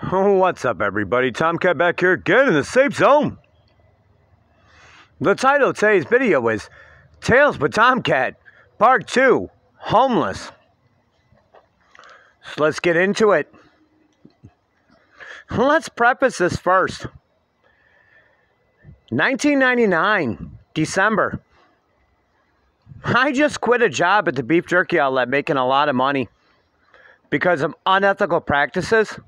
What's up, everybody? Tomcat back here again in the safe zone. The title of today's video is Tales with Tomcat, Part 2, Homeless. So let's get into it. Let's preface this first. 1999, December. I just quit a job at the beef jerky outlet making a lot of money because of unethical practices.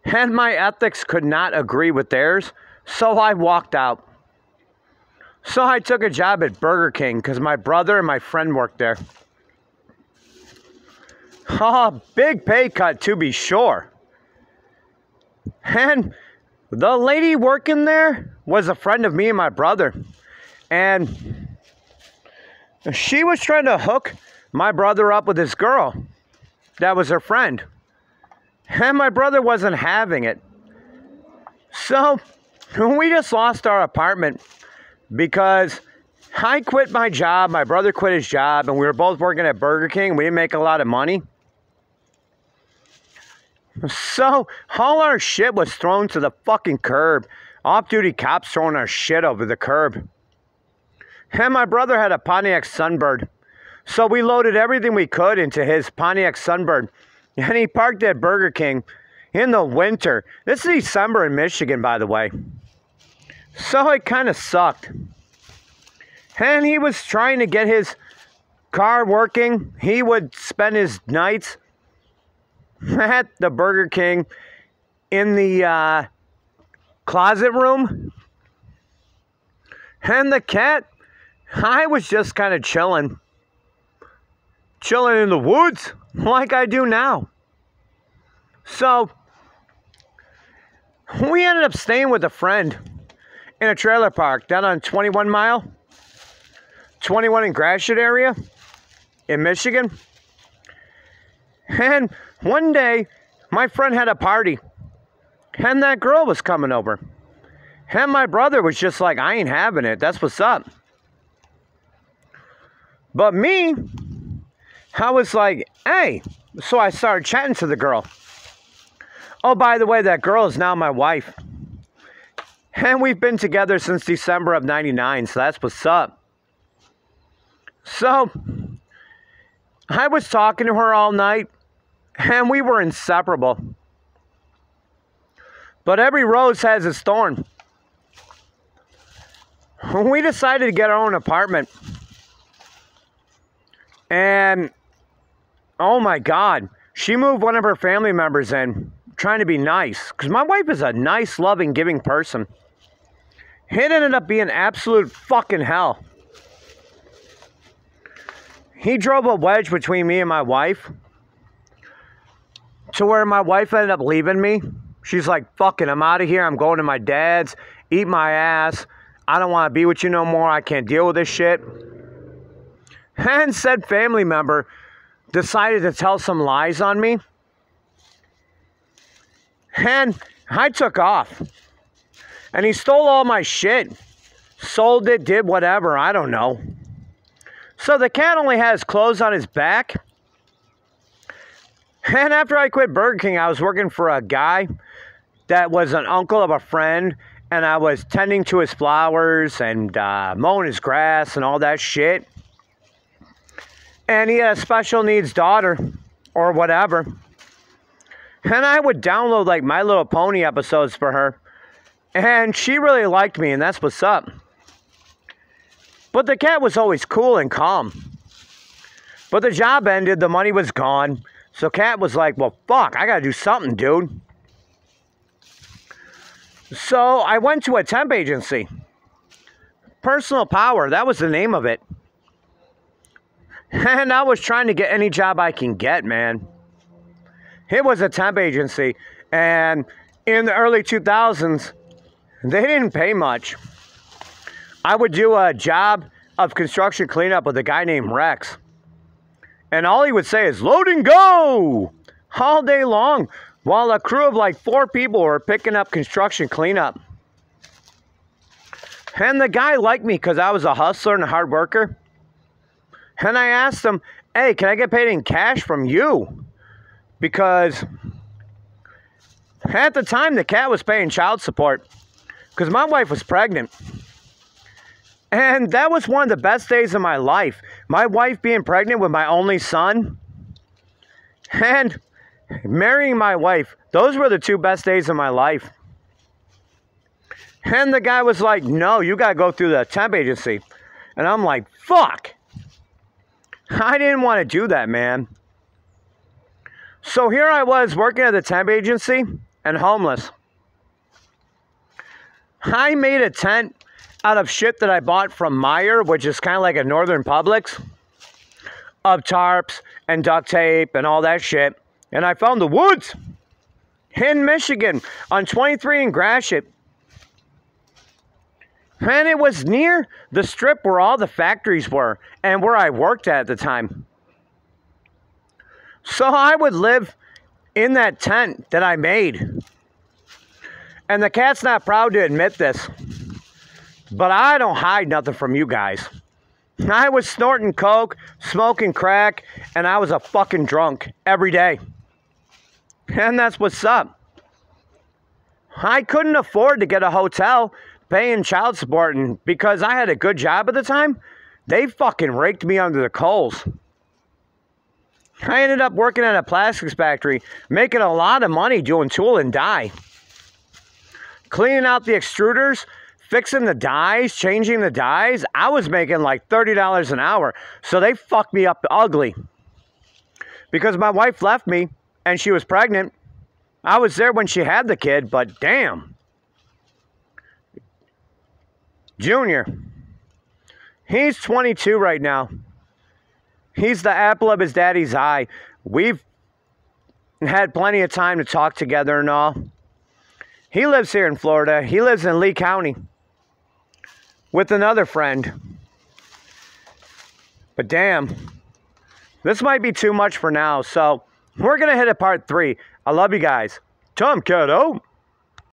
And my ethics could not agree with theirs, so I walked out. So I took a job at Burger King because my brother and my friend worked there. Oh, big pay cut to be sure. And the lady working there was a friend of me and my brother. And she was trying to hook my brother up with this girl that was her friend. And my brother wasn't having it. So we just lost our apartment because I quit my job, my brother quit his job, and we were both working at Burger King. We didn't make a lot of money. So all our shit was thrown to the fucking curb. Off-duty cops throwing our shit over the curb. And my brother had a Pontiac Sunbird. So we loaded everything we could into his Pontiac Sunbird. And he parked at Burger King in the winter. This is December in Michigan, by the way. So it kind of sucked. And he was trying to get his car working. He would spend his nights at the Burger King in the closet room. And the cat, I was just kind of chilling. Chilling in the woods like I do now. So we ended up staying with a friend in a trailer park down on 21 Mile, 21 in Gratiot area in Michigan. And one day my friend had a party and that girl was coming over. And my brother was just like, I ain't having it. That's what's up. But me, I was like, hey. So I started chatting to the girl. Oh, by the way, that girl is now my wife. And we've been together since December of '99, so that's what's up. So I was talking to her all night, and we were inseparable. But every rose has its thorn. We decided to get our own apartment. And oh my God, she moved one of her family members in, trying to be nice. Because my wife is a nice, loving, giving person. It ended up being absolute fucking hell. He drove a wedge between me and my wife. To where my wife ended up leaving me. She's like, fucking, I'm out of here. I'm going to my dad's. Eat my ass. I don't want to be with you no more. I can't deal with this shit. And said family member decided to tell some lies on me. And I took off. And he stole all my shit. Sold it, did whatever, I don't know. So the cat only has clothes on his back. And after I quit Burger King, I was working for a guy that was an uncle of a friend. And I was tending to his flowers and mowing his grass and all that shit. And he had a special needs daughter or whatever. And I would download like My Little Pony episodes for her. And she really liked me, and that's what's up. But the cat was always cool and calm. But the job ended, the money was gone. So Cat was like, well, fuck, I gotta do something, dude. So I went to a temp agency. Personal Power, that was the name of it. And I was trying to get any job I can get, man. It was a temp agency. And in the early 2000s, they didn't pay much. I would do a job of construction cleanup with a guy named Rex. And all he would say is, load and go! All day long. While a crew of like 4 people were picking up construction cleanup. And the guy liked me because I was a hustler and a hard worker. And I asked him, hey, can I get paid in cash from you? Because At the time, the cat was paying child support because my wife was pregnant. And that was one of the best days of my life. My wife being pregnant with my only son and marrying my wife. Those were the two best days of my life. And the guy was like, no, you got to go through the temp agency. And I'm like, fuck. I didn't want to do that, man. So here I was working at the temp agency and homeless. I made a tent out of shit that I bought from Meijer, which is kind of like a Northern Publix, of tarps and duct tape and all that shit. And I found the woods in Michigan on 23 in Gratiot. And it was near the strip where all the factories were and where I worked at the time. So I would live in that tent that I made. And the cat's not proud to admit this, but I don't hide nothing from you guys. I was snorting coke, smoking crack, and I was a fucking drunk every day. And that's what's up. I couldn't afford to get a hotel paying child support, and because I had a good job at the time, they fucking raked me under the coals. I ended up working at a plastics factory, making a lot of money doing tool and die. Cleaning out the extruders, fixing the dies, changing the dies. I was making like $30 an hour, so they fucked me up ugly. Because my wife left me, and she was pregnant. I was there when she had the kid, but damn. Junior, he's 22 right now. He's the apple of his daddy's eye. We've had plenty of time to talk together and all. He lives here in Florida. He lives in Lee County with another friend. But damn, this might be too much for now. So we're going to hit a part 3. I love you guys. Tomcat out.